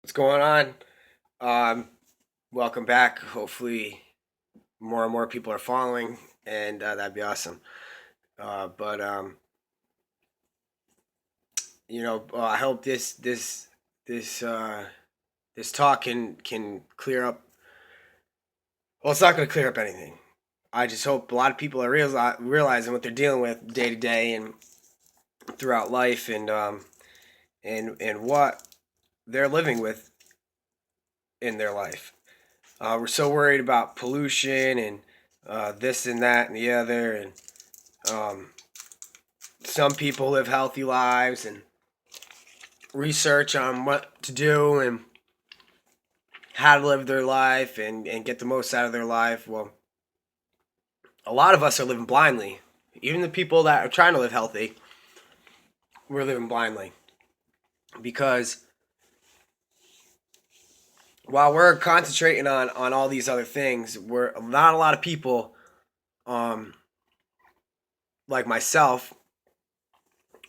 What's going on? Um, Welcome back. Hopefully, more and more people are following, and that'd be awesome. But I hope this talk can clear up. Well, it's not going to clear up anything. I just hope a lot of people are realizing what they're dealing with day to day and throughout life, and what they're living with in their life. We're so worried about pollution and this and that and the other, and um, some people live healthy lives and research on what to do and how to live their life and get the most out of their life. Well, a lot of us are living blindly. Even the people that are trying to live healthy, we're living blindly because while we're concentrating on all these other things, we're not a lot of people, um, like myself,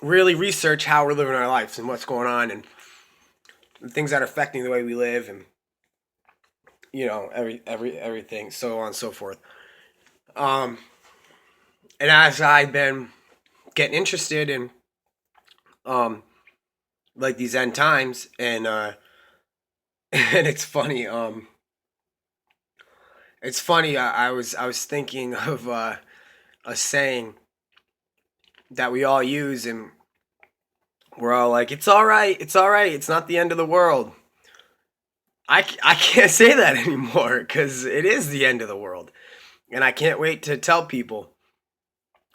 really research how we're living our lives and what's going on and the things that are affecting the way we live and everything, so on and so forth. Um, and as I've been getting interested in um like these end times and and it's funny. I was thinking of a saying that we all use, and we're all like, it's all right, it's all right, it's not the end of the world. I can't say that anymore because it is the end of the world. And I can't wait to tell people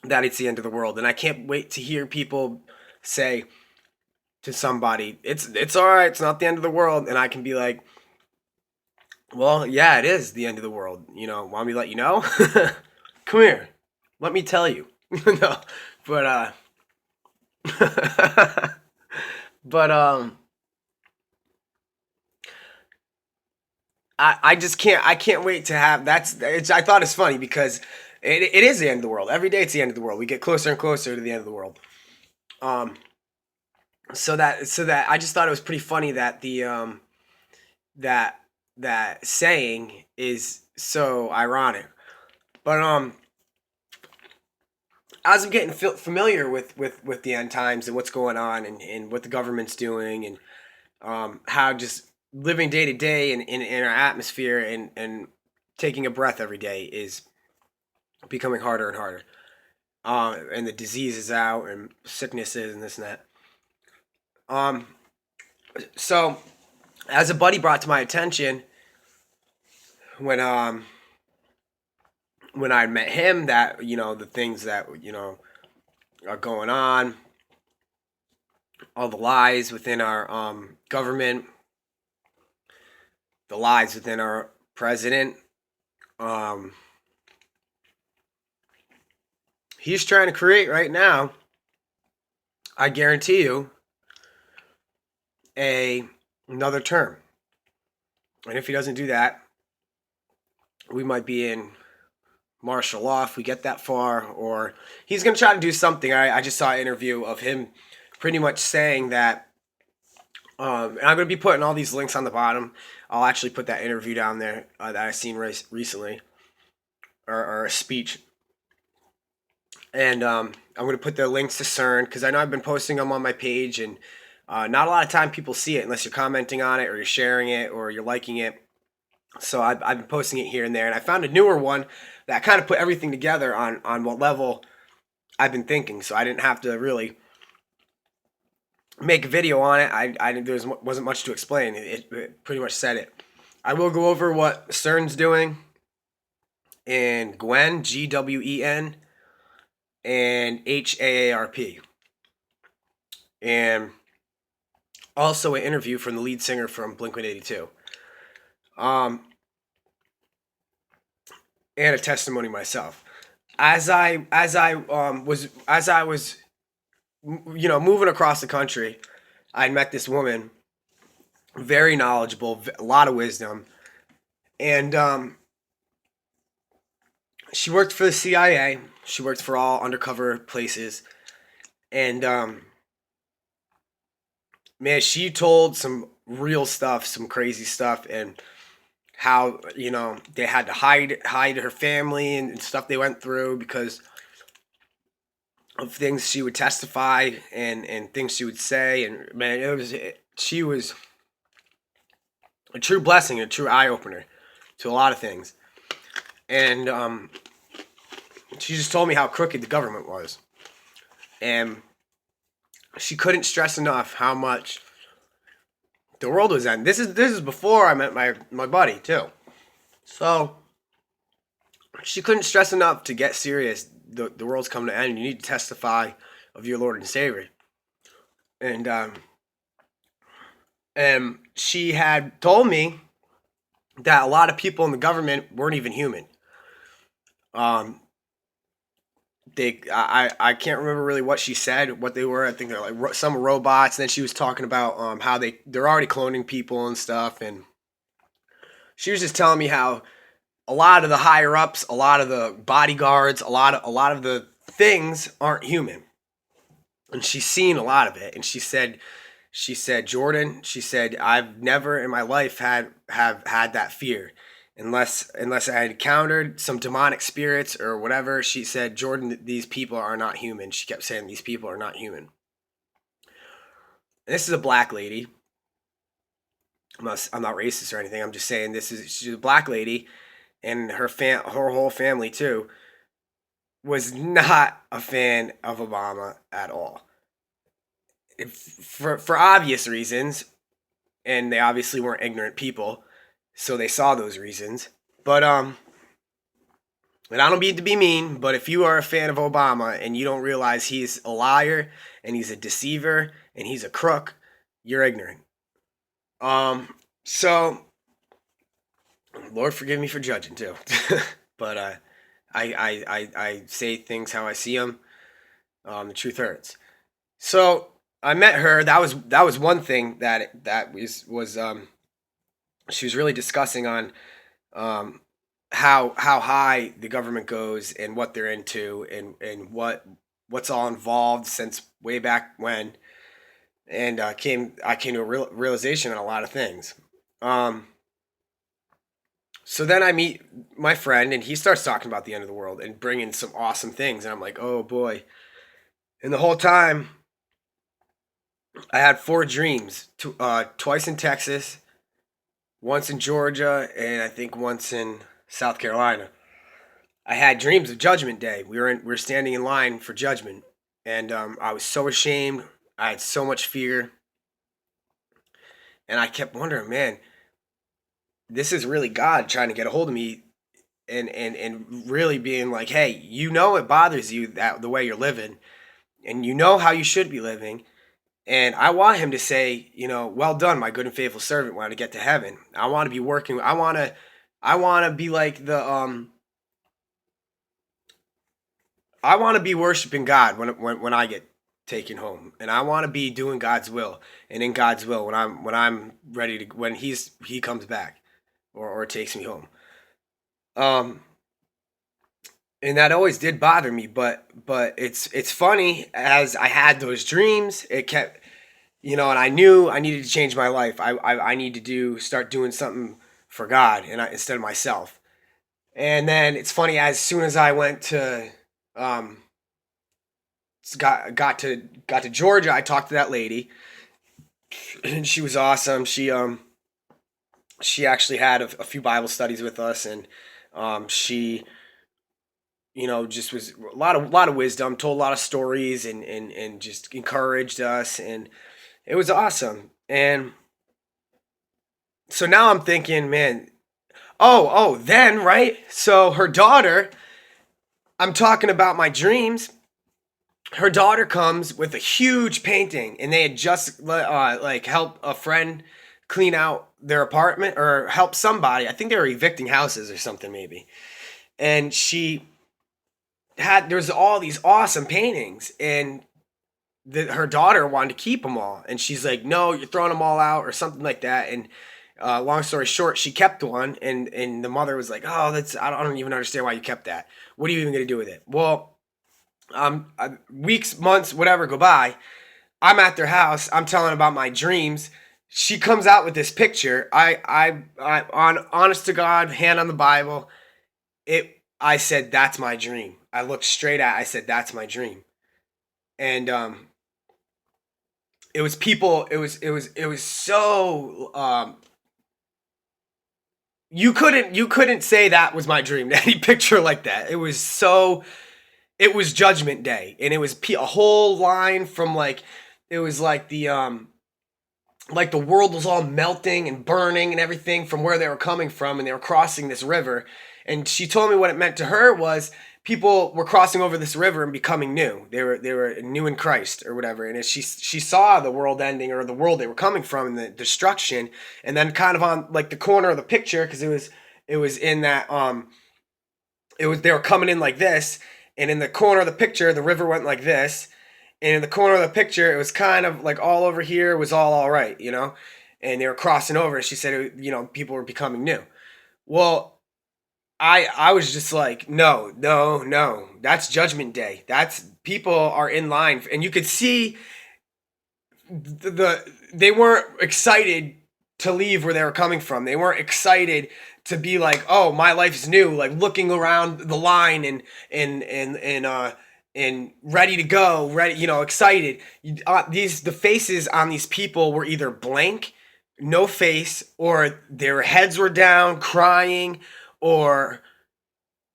that it's the end of the world. And I can't wait to hear people say to somebody, it's all right, it's not the end of the world. And I can be like, well, yeah, it is the end of the world. Want me to let you know? Come here. Let me tell you. No. But but I just can't wait to have I thought it's funny because it is the end of the world. Every day it's the end of the world. We get closer and closer to the end of the world. Um so that I just thought it was pretty funny that the that that saying is so ironic. But as I'm getting familiar with the end times and what's going on and what the government's doing and how just living day to day in our atmosphere and taking a breath every day is becoming harder and harder. And the disease is out and sicknesses and this and that. Um, so as a buddy brought to my attention when I met him that the things that are going on, all the lies within our government, the lies within our president. Um, he's trying to create right now, I guarantee you, another term. And if he doesn't do that, we might be in martial law if we get that far, or he's going to try to do something. I just saw an interview of him pretty much saying that, and I'm going to be putting all these links on the bottom. I'll actually put that interview down there that I seen recently, or a speech. And I'm going to put the links to CERN because I know I've been posting them on my page, and not a lot of time people see it unless you're commenting on it or you're sharing it or you're liking it. So I've been posting it here and there, and I found a newer one that kind of put everything together on what level I've been thinking. So I didn't have to really make a video on it. Wasn't much to explain. It pretty much said it. I will go over what CERN's doing and GWEN, GWEN, and HAARP, and also an interview from the lead singer from Blink-182. And a testimony myself. As I was moving across the country, I met this woman, very knowledgeable, a lot of wisdom, and she worked for the CIA. She worked for all undercover places, and man, she told some real stuff, some crazy stuff, and how, they had to hide her family and stuff they went through because of things she would testify and things she would say. And man, she was a true blessing, a true eye opener to a lot of things. And she just told me how crooked the government was, and she couldn't stress enough how much the world was ending. This is before I met my buddy too. So she couldn't stress enough to get serious. The world's coming to end. You need to testify of your Lord and Savior. And she had told me that a lot of people in the government weren't even human. I can't remember really what she said, what they were. I think they're like some robots. And then she was talking about how they're already cloning people and stuff. And she was just telling me how a lot of the higher ups, a lot of the bodyguards, a lot of the things aren't human. And she's seen a lot of it. And she said, Jordan, she said, I've never in my life have had that fear. Unless I had encountered some demonic spirits or whatever. She said, Jordan, these people are not human. She kept saying, these people are not human. And this is a black lady. I'm not racist or anything. I'm just saying she's a black lady, and her whole family too was not a fan of Obama at all. For obvious reasons, and they obviously weren't ignorant people. So they saw those reasons. But, and I don't mean to be mean, but if you are a fan of Obama and you don't realize he's a liar and he's a deceiver and he's a crook, you're ignorant. So, Lord forgive me for judging too. But I say things how I see them. The truth hurts. So I met her. That was one thing that was she was really discussing on how high the government goes and what they're into and what's all involved since way back when, and I came to a realization on a lot of things. So then I meet my friend, and he starts talking about the end of the world and bringing some awesome things, and I'm like, oh boy. And the whole time I had 4 dreams, twice in Texas, once in Georgia, and I think once in South Carolina. I had dreams of Judgment Day. We were standing in line for judgment, and I was so ashamed. I had so much fear, and I kept wondering, man, this is really God trying to get a hold of me, and really being like, hey, it bothers you that the way you're living, and how you should be living. And I want him to say, well done, my good and faithful servant, when I get to heaven. I want to be working. I want to be like I want to be worshiping God when I get taken home. And I want to be doing God's will and in God's will when I'm ready to, when he comes back or takes me home. And that always did bother me, but it's funny, as I had those dreams, it kept, and I knew I needed to change my life. I need to start doing something for God instead of myself. And then it's funny, as soon as I went to got to Georgia, I talked to that lady, and she was awesome. She actually had a few Bible studies with us, and she just was a lot of wisdom, told a lot of stories, and just encouraged us, and it was awesome. And so now I'm thinking, man, then, right? So her daughter, I'm talking about my dreams. Her daughter comes with a huge painting, and they had just helped a friend clean out their apartment, or help somebody. I think they were evicting houses or something, maybe. And there's all these awesome paintings, and her daughter wanted to keep them all, and she's like, no, you're throwing them all out, or something like that. And long story short, she kept one, and the mother was like, oh, I don't even understand why you kept that. What are you even going to do with it? Well, weeks, months, whatever go by, I'm at their house, I'm telling about my dreams. she comes out with this picture. I on honest to God, hand on the Bible, I said that's my dream. I looked straight at. I said that's my dream, and it was people. It was so you couldn't say that was my dream. Any picture like that. It was so. It was Judgment Day, and it was a whole line from like it was like the world was all melting and burning and everything from where they were coming from, and they were crossing this river. And she told me what it meant to her was people were crossing over this river and becoming new. They were new in Christ or whatever. And as she saw the world ending, or the world they were coming from, and the destruction, and then kind of on like the corner of the picture, because it was in that they were coming in like this, and in the corner of the picture the river went like this, and in the corner of the picture it was kind of like all over here was all right, and they were crossing over, and she said, people were becoming new. Well, I was just like, no, no, no, that's Judgment Day. That's people are in line, and you could see they weren't excited to leave where they were coming from. They weren't excited to be like, oh, my life's new, like looking around the line and ready to go, ready, excited. The faces on these people were either blank, no face, or their heads were down, crying, or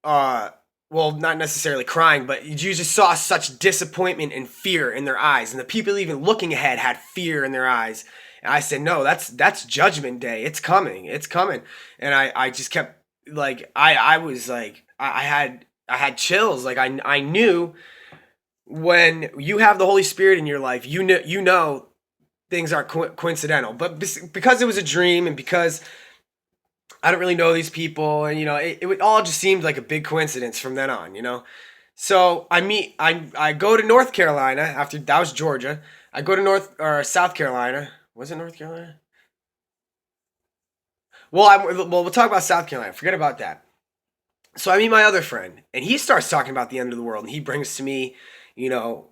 well, not necessarily crying, but you just saw such disappointment and fear in their eyes, and the people even looking ahead had fear in their eyes. And I said, no, that's Judgment Day. It's coming. It's coming. And I just kept like I was like I had chills. Like I knew when you have the Holy Spirit in your life, you know things aren't coincidental. But because it was a dream, and because I don't really know these people, and it all just seemed like a big coincidence from then on. So I go to North Carolina after that was Georgia. I go to South Carolina. Was it North Carolina? Well, we'll talk about South Carolina. Forget about that. So I meet my other friend, and he starts talking about the end of the world, and he brings to me,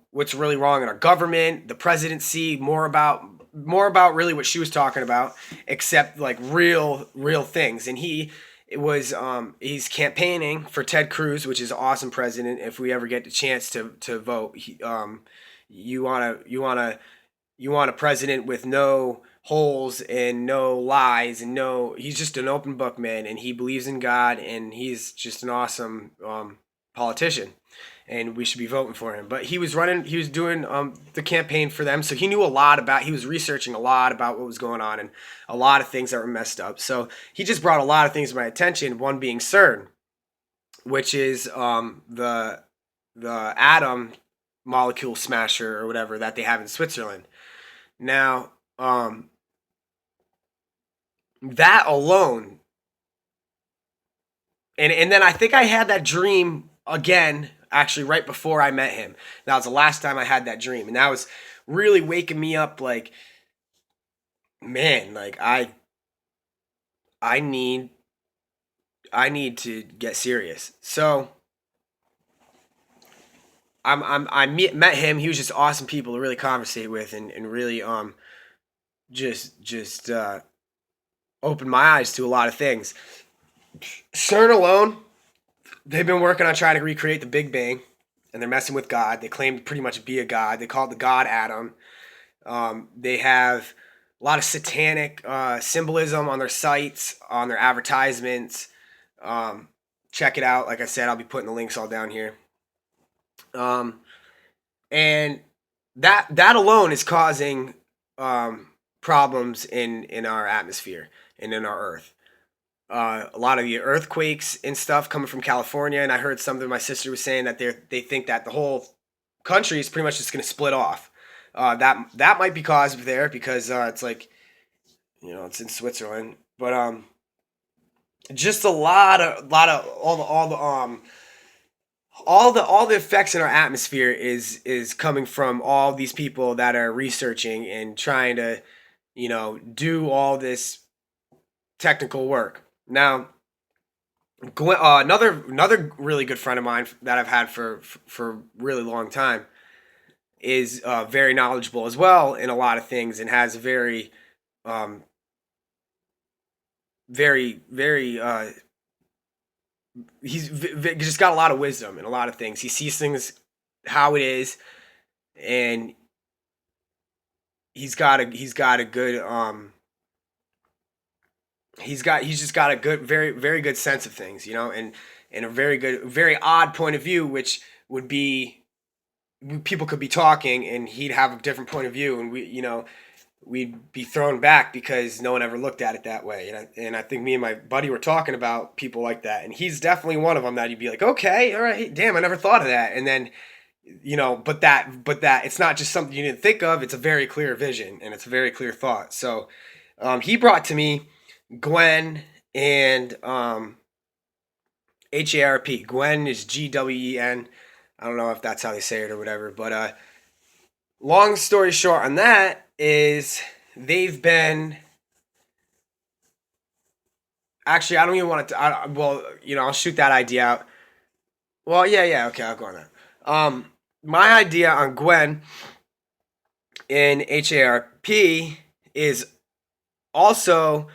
what's really wrong in our government, the presidency, more about really what she was talking about, except like real things. And he's campaigning for Ted Cruz, which is an awesome president. If we ever get the chance to vote, you want a president with no holes and no lies, and he's just an open book, man, and he believes in God, and he's just an awesome politician, and we should be voting for him. But he was doing the campaign for them, so he was researching a lot about what was going on, and a lot of things that were messed up. So he just brought a lot of things to my attention, one being CERN, which is the atom molecule smasher or whatever that they have in Switzerland. Now, that alone, and then I think I had that dream again, actually, right before I met him. That was the last time I had that dream, and that was really waking me up. Like, man, like I need to get serious. So I met him. He was just awesome people to really conversate with, and really just opened my eyes to a lot of things. CERN alone, they've been working on trying to recreate the Big Bang, and they're messing with God. They claim to pretty much be a god. They call it the God atom. They have a lot of satanic symbolism on their sites, on their advertisements. Check it out. Like I said, I'll be putting the links all down here. And that alone is causing problems in our atmosphere and in our Earth. A lot of the earthquakes and stuff coming from California, and I heard something my sister was saying that they think that the whole country is pretty much just going to split off. That might be caused there because it's like, it's in Switzerland, but just a lot of all the effects in our atmosphere is coming from all these people that are researching and trying to do all this technical work. Now, another really good friend of mine that I've had for a really long time is very knowledgeable as well in a lot of things, and has very um, very, very, just got a lot of wisdom in a lot of things. He sees things how it is, and he's got a good he's just got a good, very, very good sense of things, and a very good, very odd point of view, which would be, people could be talking and he'd have a different point of view, and we'd be thrown back because no one ever looked at it that way. And I think me and my buddy were talking about people like that, and he's definitely one of them that you'd be like, okay, all right, damn, I never thought of that. And then, but that it's not just something you didn't think of. It's a very clear vision and it's a very clear thought. So he brought to me GWEN and HAARP. GWEN is GWEN. I don't know if that's how they say it or whatever, but long story short on that is they've been, actually, I don't even want to, I'll shoot that idea out. Well, yeah, okay, I'll go on that. My idea on GWEN and HAARP is also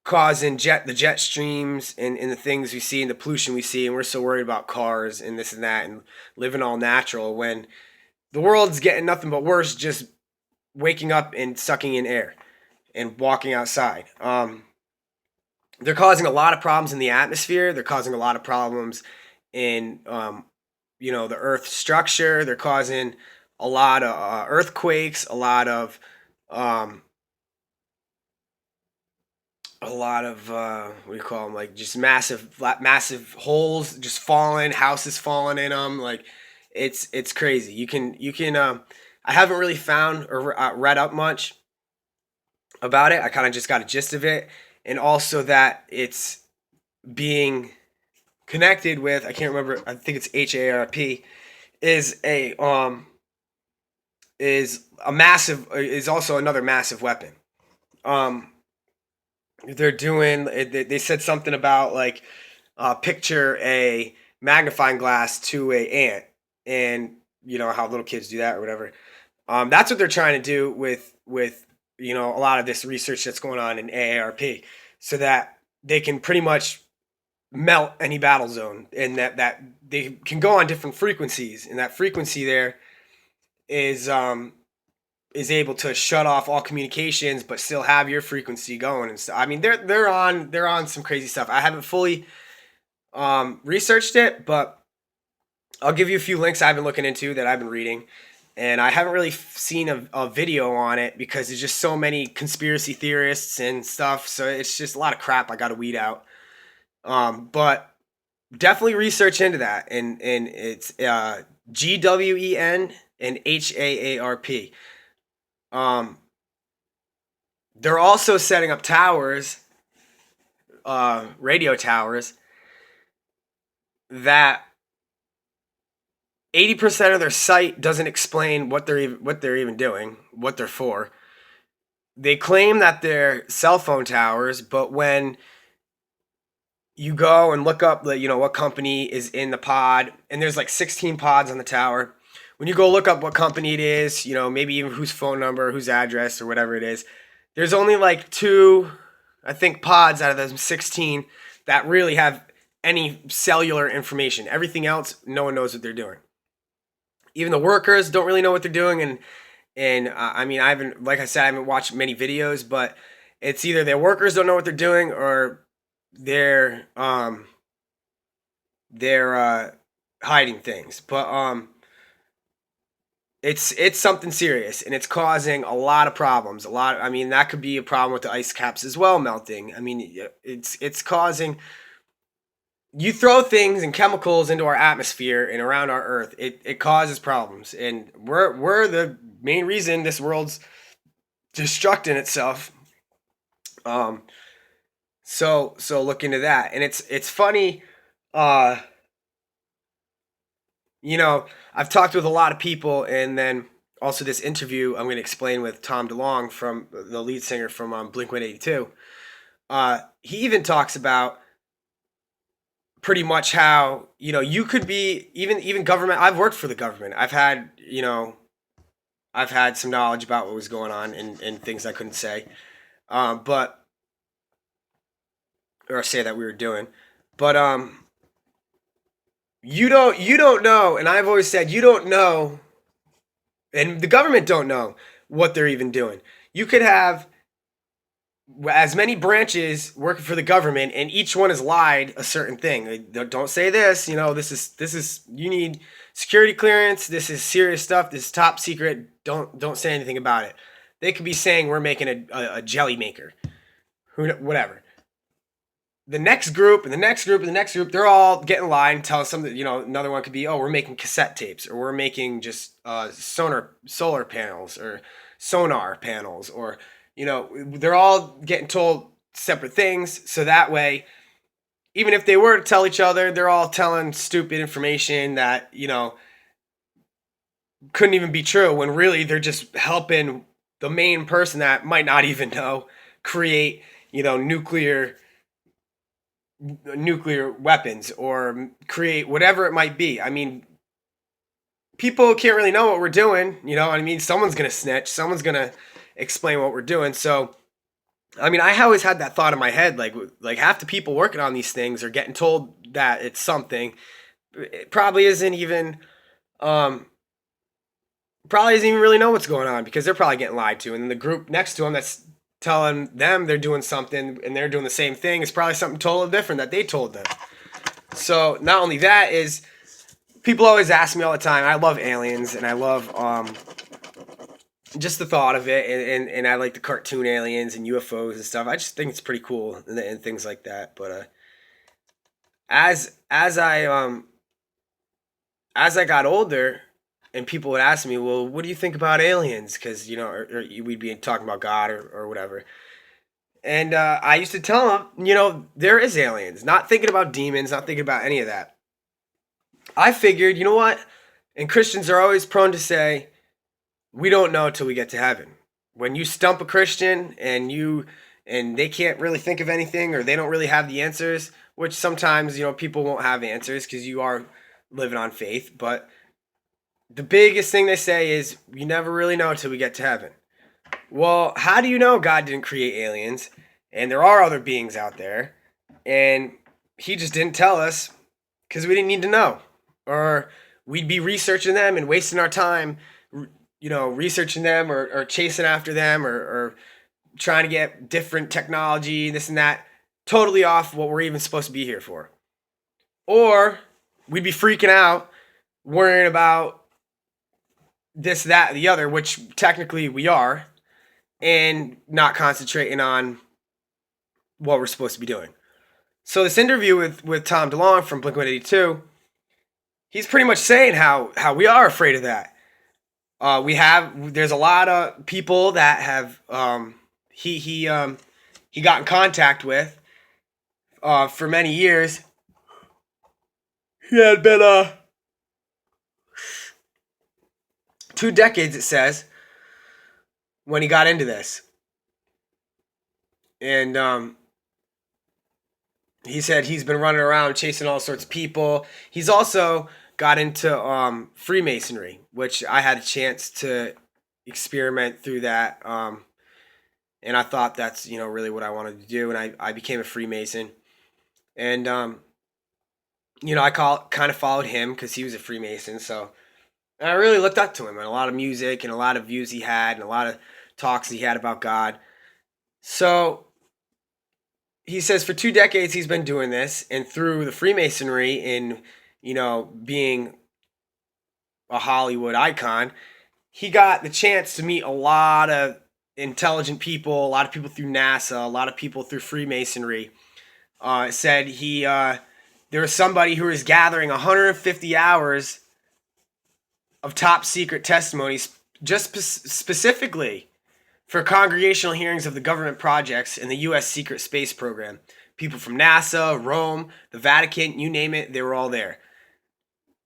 causing the jet streams and the things we see and the pollution we see, and we're so worried about cars and this and that and living all natural when the world's getting nothing but worse, just waking up and sucking in air and walking outside. They're causing a lot of problems in the atmosphere. They're causing a lot of problems in the Earth's structure. They're causing a lot of earthquakes, what do you call them, like just massive holes just falling, houses falling in them. Like it's crazy. You can I haven't really found or read up much about it. I kind of just got a gist of it, and also that it's being connected with, I can't remember, I think it's HAARP, is also another massive weapon. They said something about like picture a magnifying glass to a ant, and you know how little kids do that or whatever. That's what they're trying to do with a lot of this research that's going on in AARP, so that they can pretty much melt any battle zone, and that they can go on different frequencies, and that frequency there is able to shut off all communications but still have your frequency going and stuff. I mean, they're on some crazy stuff. I haven't fully researched it, but I'll give you a few links I've been looking into that I've been reading, and I haven't really seen a video on it because there's just so many conspiracy theorists and stuff, so it's just a lot of crap I gotta weed out. But definitely research into that, and it's GWEN and HAARP. They're also setting up towers, radio towers, that 80% of their site doesn't explain what they're even doing, what they're for. They claim that they're cell phone towers, but when you go and look up what company is in the pod, and there's like 16 pods on the tower. When you go look up what company it is, maybe even whose phone number, whose address, or whatever it is, there's only like 2, I think, pods out of those 16 that really have any cellular information. Everything else, no one knows what they're doing. Even the workers don't really know what they're doing, and I mean, I haven't watched many videos, but it's either their workers don't know what they're doing, or they're hiding things. But it's something serious, and it's causing a lot of problems. I mean, that could be a problem with the ice caps as well melting. I mean, it's causing. You throw things and chemicals into our atmosphere and around our Earth, it causes problems, and we're the main reason this world's destructing itself. So look into that, and it's funny. I've talked with a lot of people, and then also this interview I'm going to explain with Tom DeLonge, from the lead singer from Blink-182. He even talks about pretty much how you could be even government. I've worked for the government. I've had I've had some knowledge about what was going on and things I couldn't say, but or say that we were doing, but you don't know, and I've always said you don't know, and the government don't know what they're even doing. You could have as many branches working for the government, and each one has lied a certain thing. Don't say this. This is you need security clearance. This is serious stuff. This is top secret. Don't say anything about it. They could be saying we're making a jelly maker, whatever. The next group and the next group and the next group, they're all getting lied and telling something. Another one could be, oh, we're making cassette tapes, or we're making just solar panels, or sonar panels, or they're all getting told separate things. So that way, even if they were to tell each other, they're all telling stupid information that couldn't even be true, when really they're just helping the main person that might not even know create nuclear weapons, or create whatever it might be. I mean, people can't really know what we're doing. You know what I mean? Someone's going to snitch. Someone's going to explain what we're doing. So, I mean, I always had that thought in my head, like half the people working on these things are getting told that it's something. It probably isn't even, really know what's going on, because they're probably getting lied to. And then the group next to them that's telling them they're doing something and they're doing the same thing is probably something totally different that they told them. So not only that is, people always ask me all the time, I love aliens, and I love just the thought of it, and I like the cartoon aliens and UFOs and stuff. I just think it's pretty cool, and things like that. But as I got older, and people would ask me, well, what do you think about aliens? Because or we'd be talking about God, or whatever. And I used to tell them, there is aliens. Not thinking about demons, not thinking about any of that. I figured, you know what? And Christians are always prone to say, we don't know till we get to heaven. When you stump a Christian and they can't really think of anything, or they don't really have the answers, which sometimes, people won't have answers because you are living on faith. But the biggest thing they say is, you never really know till we get to heaven. Well, how do you know God didn't create aliens, and there are other beings out there, and he just didn't tell us because we didn't need to know? Or we'd be researching them and wasting our time, researching them, or chasing after them, or trying to get different technology, this and that, totally off what we're even supposed to be here for. Or we'd be freaking out, worrying about this, that, the other, which technically we are, and not concentrating on what we're supposed to be doing. So this interview with Tom Delonge from Blink-182, he's pretty much saying how we are afraid of that. There's a lot of people that have he got in contact with for many years. He had been 2 decades, it says, when he got into this. And he said he's been running around chasing all sorts of people. He's also got into Freemasonry, which I had a chance to experiment through that. And I thought that's, really what I wanted to do. And I became a Freemason. And, I kind of followed him because he was a Freemason. So I really looked up to him, and a lot of music and a lot of views he had and a lot of talks he had about God. So he says for 2 decades he's been doing this, and through the Freemasonry and, being a Hollywood icon, he got the chance to meet a lot of intelligent people, a lot of people through NASA, a lot of people through Freemasonry. Said there was somebody who was gathering 150 hours of top secret testimonies just specifically for congregational hearings of the government projects in the U.S. secret space program. People from NASA, Rome, the Vatican, you name it, they were all there.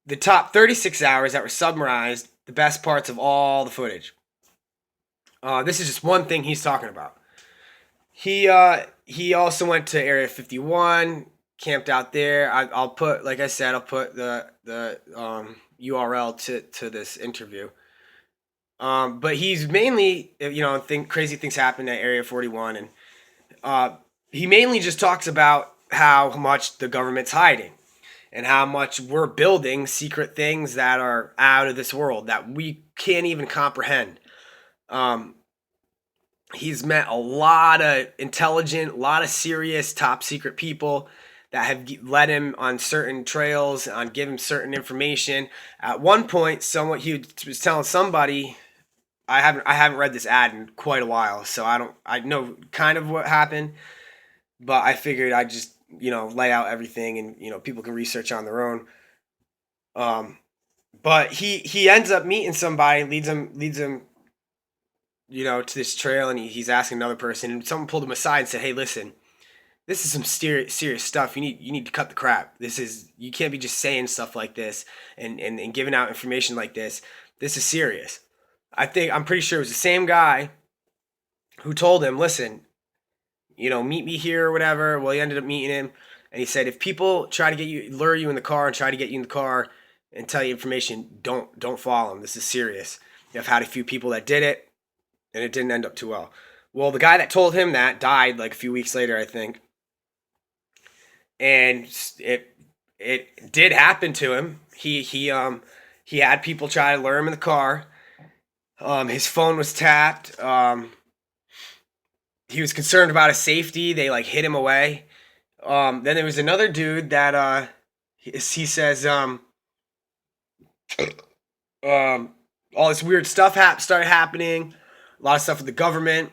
The top 36 hours that were summarized, the best parts of all the footage. This is just one thing he's talking about. He also went to Area 51, camped out there. I'll put, like I said, I'll put the URL to this interview. But he's mainly, crazy things happen at Area 41, and he mainly just talks about how much the government's hiding and how much we're building secret things that are out of this world that we can't even comprehend. Um, he's met a lot of intelligent, a lot of serious, top secret people that have led him on certain trails, on give him certain information. At one point, he was telling somebody. I haven't read this ad in quite a while, so I know kind of what happened, but I figured I'd just lay out everything, and people can research on their own. Um, but he ends up meeting somebody, leads him to this trail, and he's asking another person, and someone pulled him aside and said, "Hey, listen, this is some serious stuff. You need to cut the crap. You can't be just saying stuff like this and giving out information like this. This is serious." I'm pretty sure it was the same guy who told him, "Listen, meet me here or whatever." Well, he ended up meeting him, and he said, "If people try to lure you in the car and try to get you in the car and tell you information, don't follow them. This is serious." I've had a few people that did it, and it didn't end up too well. Well, the guy that told him that died like a few weeks later, I think, and it did happen to him. He had people try to lure him in the car. His phone was tapped. He was concerned about his safety. They like hid him away. Then there was another dude that he says all this weird stuff started happening. A lot of stuff with the government.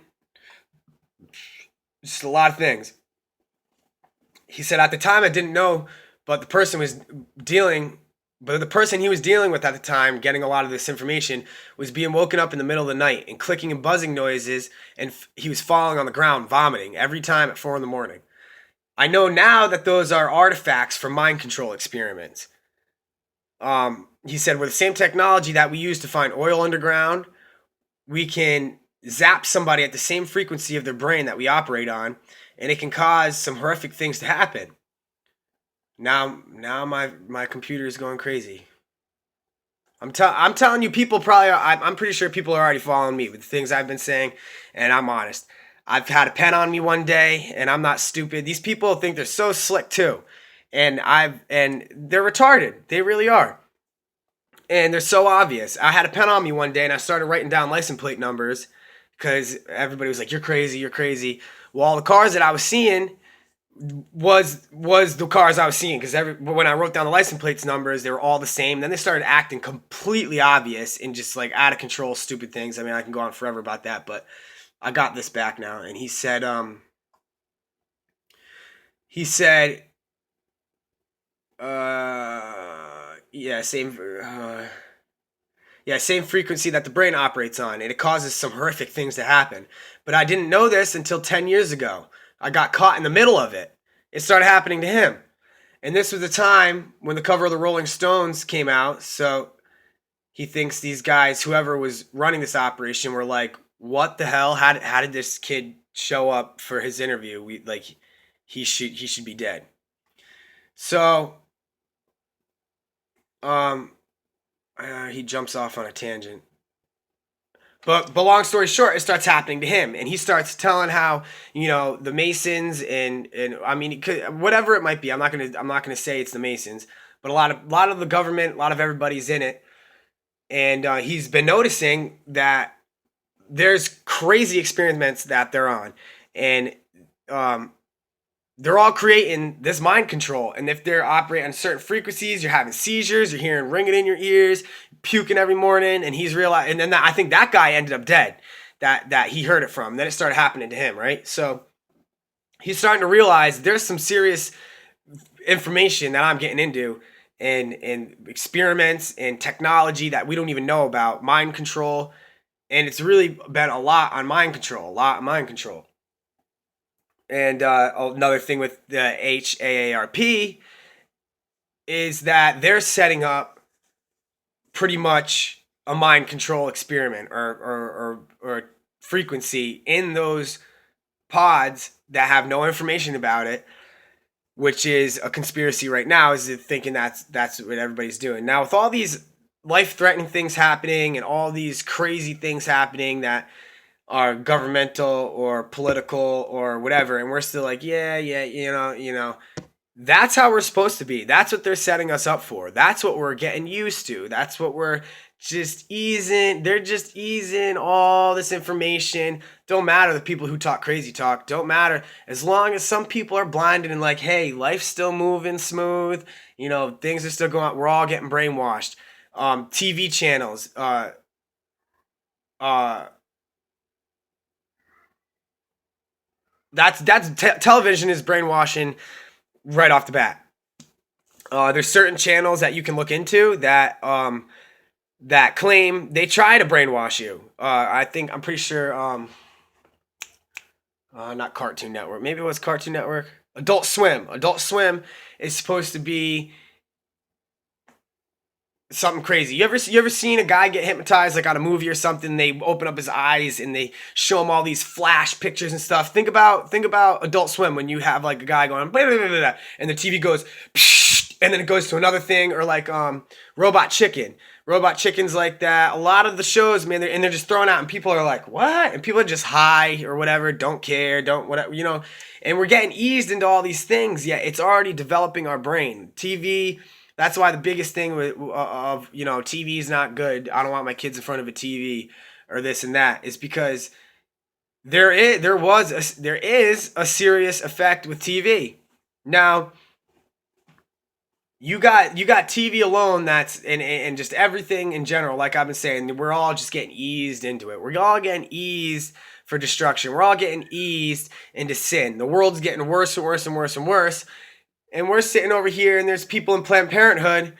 Just a lot of things. He said at the time I didn't know, but the person he was dealing with at the time, getting a lot of this information, was being woken up in the middle of the night and clicking and buzzing noises, and he was falling on the ground, vomiting every time at 4 a.m. I know now that those are artifacts from mind control experiments. He said with the same technology that we use to find oil underground, we can zap somebody at the same frequency of their brain that we operate on, and it can cause some horrific things to happen. Now my computer is going crazy. I'm telling you, people probably I'm pretty sure people are already following me with the things I've been saying, and I'm honest. I've had a pen on me one day, and I'm not stupid. These people think they're so slick too, and they're retarded. They really are, and they're so obvious. I had a pen on me one day, and I started writing down license plate numbers because everybody was like, "You're crazy, you're crazy." Well, all the cars that I was seeing was the cars I was seeing, because when I wrote down the license plates numbers, they were all the same. Then they started acting completely obvious and just like out of control, stupid things. I mean, I can go on forever about that, but I got this back now. And he said, same frequency that the brain operates on, and it causes some horrific things to happen. But I didn't know this until 10 years ago. I got caught in the middle of it. It started happening to him. And this was the time when the cover of the Rolling Stones came out. So he thinks these guys, whoever was running this operation, were like, "What the hell? How did this kid show up for his interview? He should be dead." So he jumps off on a tangent. But long story short, it starts happening to him, and he starts telling how the Masons and I mean, whatever it might be. I'm not gonna say it's the Masons, but a lot of the government, a lot of everybody's in it, and he's been noticing that there's crazy experiments that they're on, and they're all creating this mind control. And if they're operating on certain frequencies, you're having seizures, you're hearing ringing in your ears, puking every morning. And he's realized, and then I think that guy ended up dead that he heard it from. Then it started happening to him, right? So he's starting to realize there's some serious information that I'm getting into, and experiments and technology that we don't even know about, mind control. And it's really been a lot on mind control. And another thing with the HAARP is that they're setting up pretty much a mind control experiment or frequency in those pods that have no information about it, which is a conspiracy right now, is thinking that's what everybody's doing. Now, with all these life-threatening things happening and all these crazy things happening that are governmental or political or whatever, and we're still like, yeah, you know. That's how we're supposed to be. That's what they're setting us up for. That's what we're getting used to. That's what we're just easing. They're just easing all this information. Don't matter the people who talk crazy talk. Don't matter. As long as some people are blinded and like, hey, life's still moving smooth. You know, things are still going on. We're all getting brainwashed. TV channels. Uh, television is brainwashing right off the bat. There's certain channels that you can look into that that claim they try to brainwash you. I'm pretty sure. Not Cartoon Network. Maybe it was Cartoon Network. Adult Swim. Adult Swim is supposed to be something crazy. You ever seen a guy get hypnotized like on a movie or something? They open up his eyes and they show him all these flash pictures and stuff. Think about Adult Swim when you have like a guy going blah, blah, blah, blah, and the TV goes psh, and then it goes to another thing, or like Robot Chicken. Robot Chicken's like that. A lot of the shows, man, they're just throwing out and people are like, what? And people are just high or whatever, don't care, don't whatever, you know. And we're getting eased into all these things, yet it's already developing our brain. TV. That's why the biggest thing of you know, TV is not good. I don't want my kids in front of a TV or this and that, is because there is a serious effect with TV. Now, you got TV alone, that's and just everything in general, like I've been saying, we're all just getting eased into it. We're all getting eased for destruction. We're all getting eased into sin. The world's getting worse and worse and worse and worse. And we're sitting over here and there's people in Planned Parenthood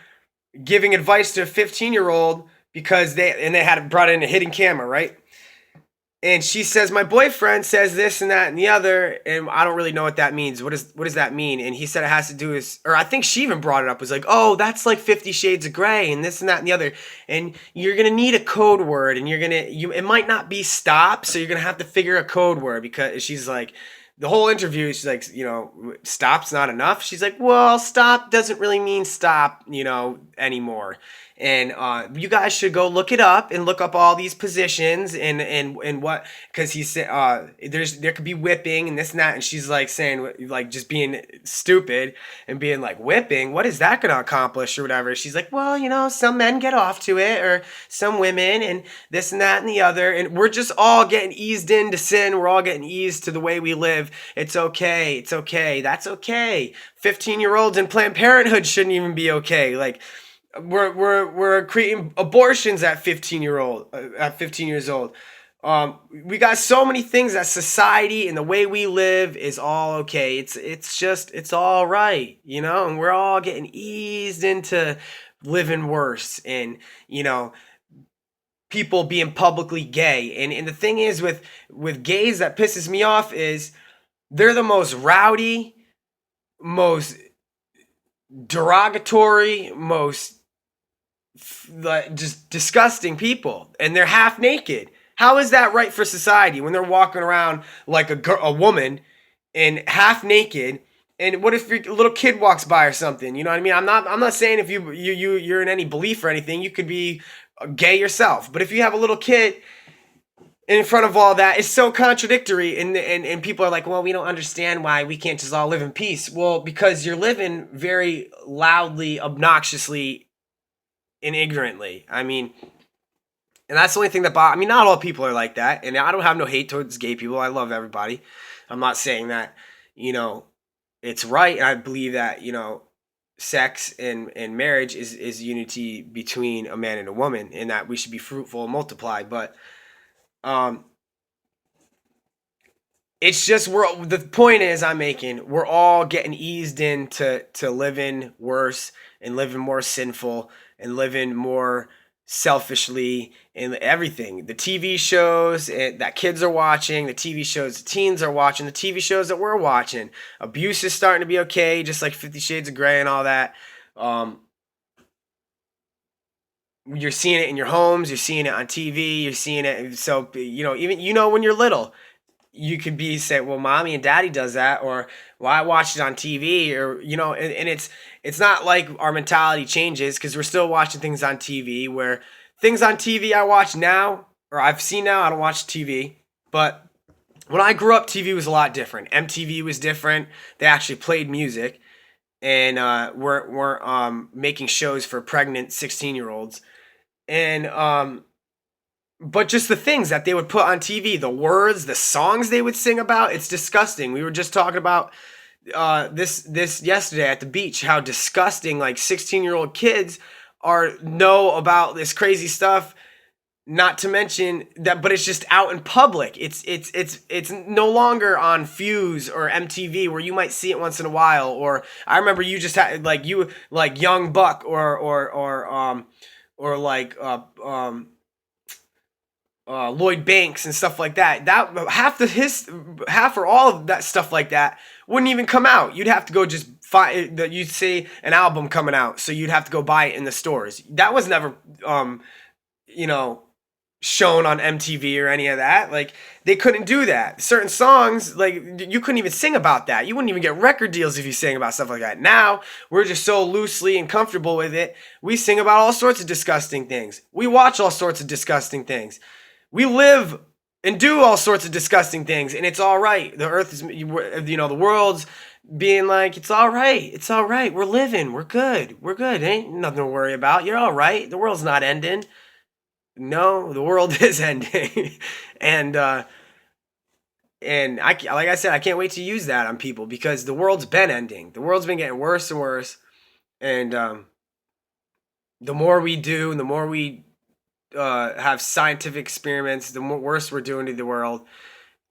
giving advice to a 15-year-old because they had brought in a hidden camera, right? And she says, my boyfriend says this and that and the other, and I don't really know what that means. What does that mean? And he said it has to do with, or I think she even brought it up, was like, oh, that's like 50 Shades of Grey and this and that and the other. And you're going to need a code word, and it might not be stop, so you're going to have to figure a code word, because she's like, the whole interview, she's like, you know, stop's not enough. She's like, well, stop doesn't really mean stop, you know, anymore. And you guys should go look it up and look up all these positions and what, because he said there could be whipping and this and that, and she's like saying, like, just being stupid and being like, whipping, what is that gonna accomplish or whatever. She's like, well, you know, some men get off to it, or some women, and this and that and the other, and we're just all getting eased into sin. We're all getting eased to the way we live. It's okay, that's okay. 15-year-olds in Planned Parenthood shouldn't even be okay. Like, we're creating abortions at 15 years old. We got so many things that society and the way we live is all okay. It's all right, you know, and we're all getting eased into living worse, and, you know, people being publicly gay. And the thing is with gays that pisses me off is they're the most rowdy, most derogatory, most like just disgusting people, and they're half naked. How is that right for society when they're walking around like a woman and half naked? And what if your little kid walks by or something? You know what I mean? I'm not saying if you're in any belief or anything, you could be gay yourself. But if you have a little kid in front of all that, it's so contradictory, and people are like, well, we don't understand why we can't just all live in peace. Well, because you're living very loudly, obnoxiously, and ignorantly. I mean, and that's the only thing that I mean, not all people are like that, and I don't have no hate towards gay people. I love everybody. I'm not saying that, you know, it's right, and I believe that, you know, sex and marriage is unity between a man and a woman, and that we should be fruitful and multiply. But it's just, the point is I'm making, we're all getting eased into living worse and living more sinful and living more selfishly and everything. The TV shows that kids are watching, the TV shows the teens are watching, the TV shows that we're watching. Abuse is starting to be okay, just like 50 Shades of Grey and all that. You're seeing it in your homes, you're seeing it on TV, you're seeing it. So, you know, even, you know, when you're little, you could be say, well, mommy and daddy does that, or well, I watched it on TV, or and it's not like our mentality changes because we're still watching things on TV. Where things on TV I watch now, or I've seen now, I don't watch TV, but when I grew up, TV was a lot different. MTV was different. They actually played music, and we're making shows for pregnant 16-year-olds, and but just the things that they would put on TV, the words, the songs they would sing about, it's disgusting. We were just talking about this yesterday at the beach, how disgusting like 16-year-old kids know about this crazy stuff. Not to mention that, but it's just out in public. It's no longer on Fuse or MTV where you might see it once in a while. Or I remember you just had like Young Buck or like Lloyd Banks and stuff like that. That half or all of that stuff like that wouldn't even come out. You'd have to go just find that. You'd see an album coming out, so you'd have to go buy it in the stores. That was never you know shown on MTV or any of that. Like, they couldn't do that. Certain songs, like, you couldn't even sing about that. You wouldn't even get record deals if you sang about stuff like that. Now, we're just so loosely and comfortable with it. We sing about all sorts of disgusting things. We watch all sorts of disgusting things. We live and do all sorts of disgusting things, and it's all right. The earth is, the world's being like, it's all right. It's all right. We're living. We're good. We're good. Ain't nothing to worry about. You're all right. The world's not ending. No, the world is ending. and like I said, I can't wait to use that on people because the world's been ending. The world's been getting worse and worse. And the more we do, and the more we have scientific experiments, the more worse we're doing to the world.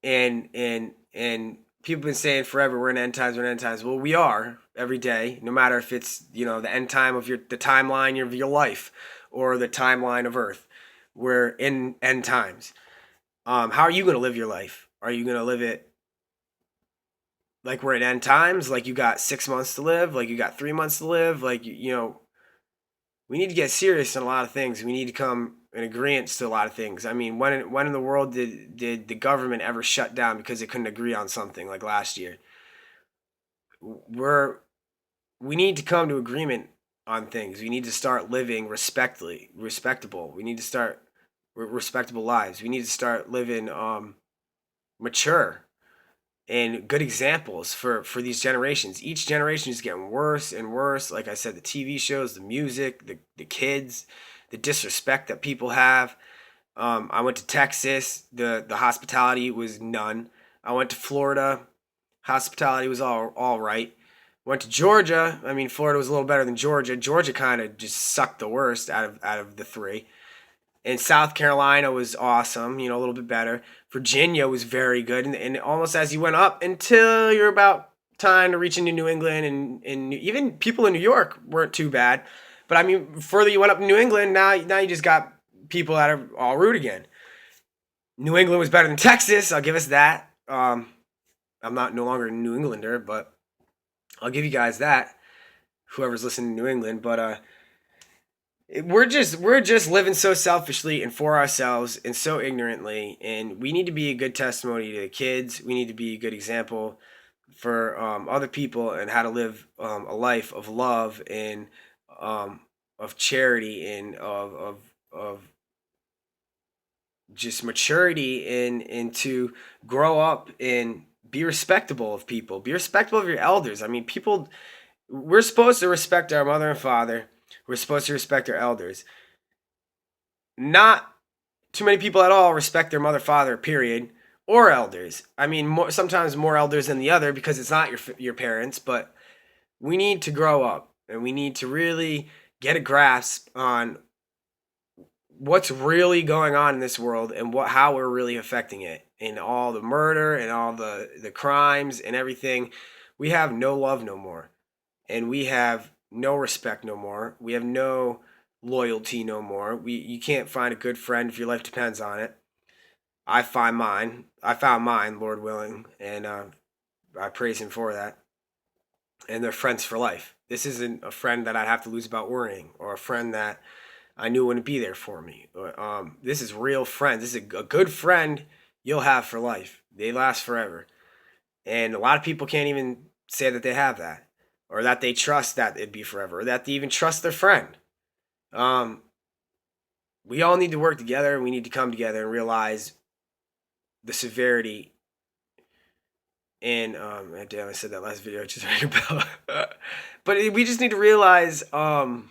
And people have been saying forever, we're in end times, we're in end times. Well, we are every day, no matter if it's, the end time of the timeline of your life or the timeline of Earth. We're in end times. How are you going to live your life? Are you going to live it like we're in end times? Like you got 6 months to live? Like you got 3 months to live? Like, we need to get serious in a lot of things. We need to come in agreement to a lot of things. I mean, when in the world did the government ever shut down because they couldn't agree on something like last year? We need to come to agreement on things. We need to start living respectable. We need to start respectable lives. We need to start living mature and good examples for these generations. Each generation is getting worse and worse. Like I said, the TV shows, the music, the kids, the disrespect that people have. I went to Texas. The hospitality was none. I went to Florida. Hospitality was all right. Went to Georgia. I mean, Florida was a little better than Georgia. Georgia kind of just sucked the worst out of the three. And South Carolina was awesome, a little bit better. Virginia was very good. And almost as you went up until you're about time to reach into New England. And even people in New York weren't too bad. But, I mean, further you went up in New England, now you just got people that are all rude again. New England was better than Texas. I'll give us that. I'm no longer a New Englander, but I'll give you guys that, whoever's listening to New England. But we're just living so selfishly and for ourselves and so ignorantly, and we need to be a good testimony to the kids. We need to be a good example for other people and how to live a life of love and of charity and of just maturity and to grow up and be respectable of people. Be respectful of your elders. I mean, we're supposed to respect our mother and father. We're supposed to respect our elders. Not too many people at all respect their mother, father, period, or elders. I mean, sometimes more elders than the other because it's not your parents, but we need to grow up and we need to really get a grasp on what's really going on in this world and how we're really affecting it, and all the murder and all the crimes and everything. We have no love no more, and we have no respect no more. We have no loyalty no more. You can't find a good friend if your life depends on it. I found mine, Lord willing, and I praise Him for that. And they're friends for life. This isn't a friend that I'd have to lose about worrying, or a friend that I knew wouldn't be there for me. This is real friends. This is a good friend you'll have for life. They last forever. And a lot of people can't even say that they have that, or that they trust that it'd be forever, or that they even trust their friend. Um, we all need to work together. We need to come together and realize the severity. And damn, I said that last video. Just rang a bell. But we just need to realize the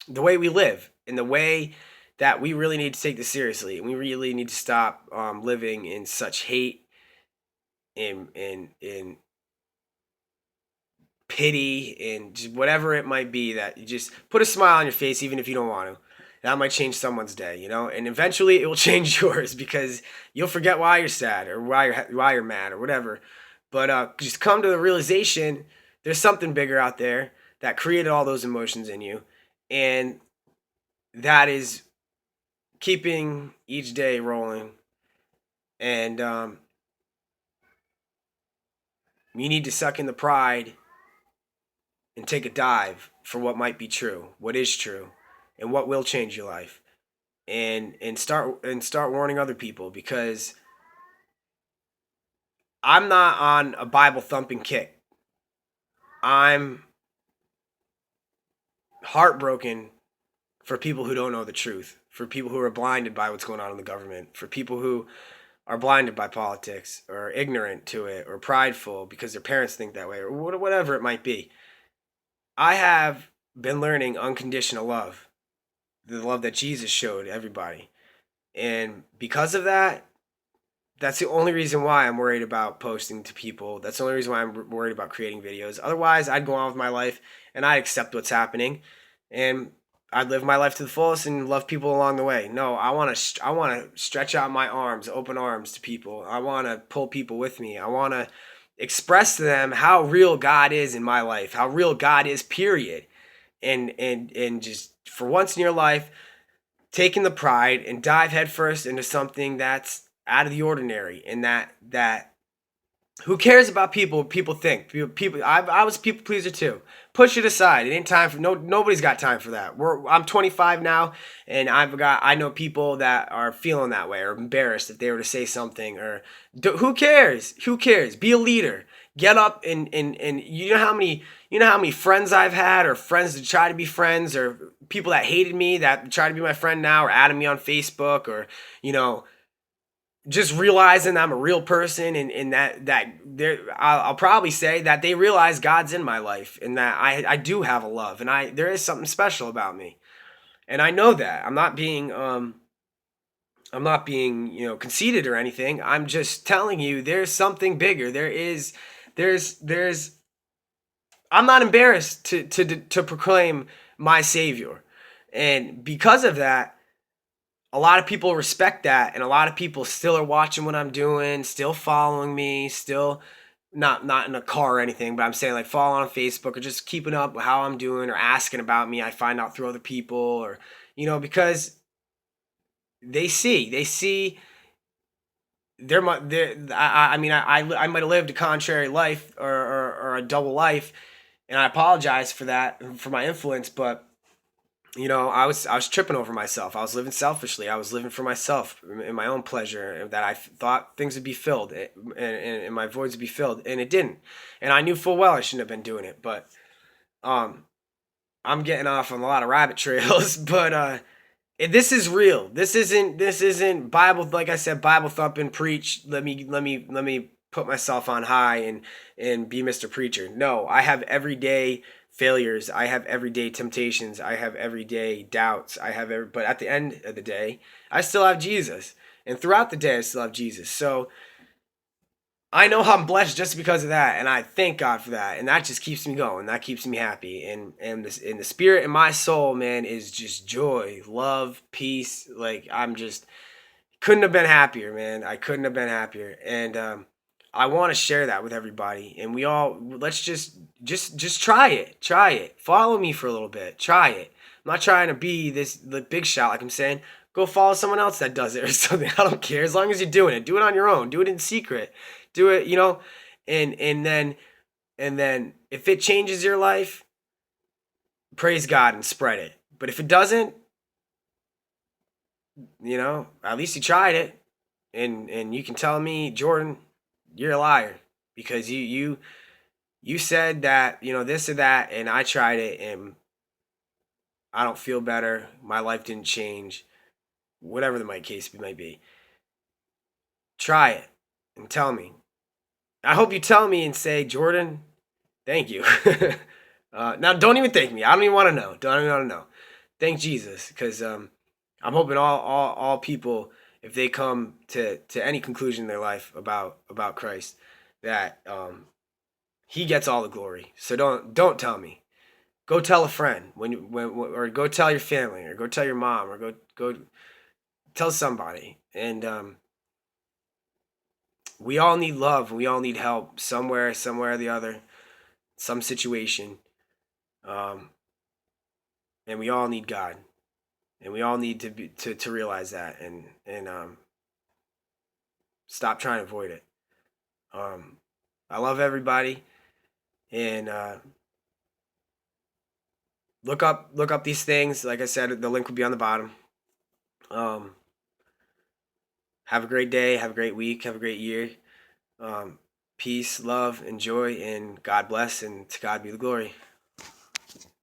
way we live and the way that we really need to take this seriously, and we really need to stop living in such hate and pity and just whatever it might be. That you just put a smile on your face even if you don't want to. That might change someone's day, you know, and eventually it will change yours, because you'll forget why you're sad or why you're mad or whatever. But just come to the realization there's something bigger out there that created all those emotions in you, and that is keeping each day rolling. And you need to suck in the pride and take a dive for what might be true, what is true, and what will change your life. And start warning other people, because I'm not on a Bible thumping kick. I'm heartbroken for people who don't know the truth, for people who are blinded by what's going on in the government, for people who are blinded by politics or ignorant to it or prideful because their parents think that way or whatever it might be. I have been learning unconditional love, the love that Jesus showed everybody. And because of that, that's the only reason why I'm worried about posting to people. That's the only reason why I'm worried about creating videos. Otherwise, I'd go on with my life and I'd accept what's happening, and I'd live my life to the fullest and love people along the way. No, I want to stretch out my arms, open arms to people. I want to pull people with me. I want to express to them how real God is in my life, how real God is, period. And just for once in your life, taking the pride and dive headfirst into something that's out of the ordinary, and that who cares about people? People think people. I was a people pleaser too. Push it aside. It ain't time for nobody's got time for that. I'm 25 now, and I know people that are feeling that way or embarrassed if they were to say something, or who cares? Who cares? Be a leader. Get up and you know how many friends I've had, or friends that try to be friends, or people that hated me that try to be my friend now, or added me on Facebook, or just realizing I'm a real person, and that I'll probably say that they realize God's in my life, and that I do have a love, and there is something special about me, and I know that I'm not being conceited or anything. I'm just telling you there's something bigger. There's I'm not embarrassed to proclaim my Savior, and because of that, a lot of people respect that, and a lot of people still are watching what I'm doing, still following me, still not in a car or anything, but I'm saying like following on Facebook, or just keeping up with how I'm doing, or asking about me. I find out through other people, or because they see I mean I might have lived a contrary life, or a double life, and I apologize for that, for my influence, but I was tripping over myself. I was living selfishly. I was living for myself in my own pleasure, and that I thought things would be filled, and my voids would be filled, and it didn't. And I knew full well I shouldn't have been doing it. But I'm getting off on a lot of rabbit trails. But this is real. This isn't Bible. Like I said, Bible thumping, preach. Let me put myself on high and be Mr. Preacher. No, I have everyday failures. I have everyday temptations. I have everyday doubts. But at the end of the day, I still have Jesus. And throughout the day, I still have Jesus. So I know I'm blessed just because of that, and I thank God for that. And that just keeps me going. That keeps me happy. And the spirit in my soul, man, is just joy, love, peace. Like couldn't have been happier, man. I couldn't have been happier. And I want to share that with everybody, and let's just try it. Follow me for a little bit. Try it. I'm not trying to be the big shot, like I'm saying. Go follow someone else that does it or something. I don't care, as long as you're doing it. Do it on your own. Do it in secret. Do it, and then if it changes your life, praise God and spread it. But if it doesn't, at least you tried it. and you can tell me, Jordan, you're a liar, because you said that, this or that, and I tried it and I don't feel better. My life didn't change. Whatever the case might be. Try it and tell me. I hope you tell me and say, Jordan, thank you. Now, don't even thank me. I don't even want to know. Don't even want to know. Thank Jesus, because I'm hoping all people, if they come to any conclusion in their life about Christ, that He gets all the glory. So don't tell me. Go tell a friend or go tell your family, or go tell your mom, or go tell somebody. And we all need love. We all need help somewhere or the other, some situation. And we all need God, and we all need to realize that, and stop trying to avoid it. I love everybody, and look up these things. Like I said, the link will be on the bottom. Have a great day. Have a great week. Have a great year. Peace, love, and joy, and God bless, and to God be the glory.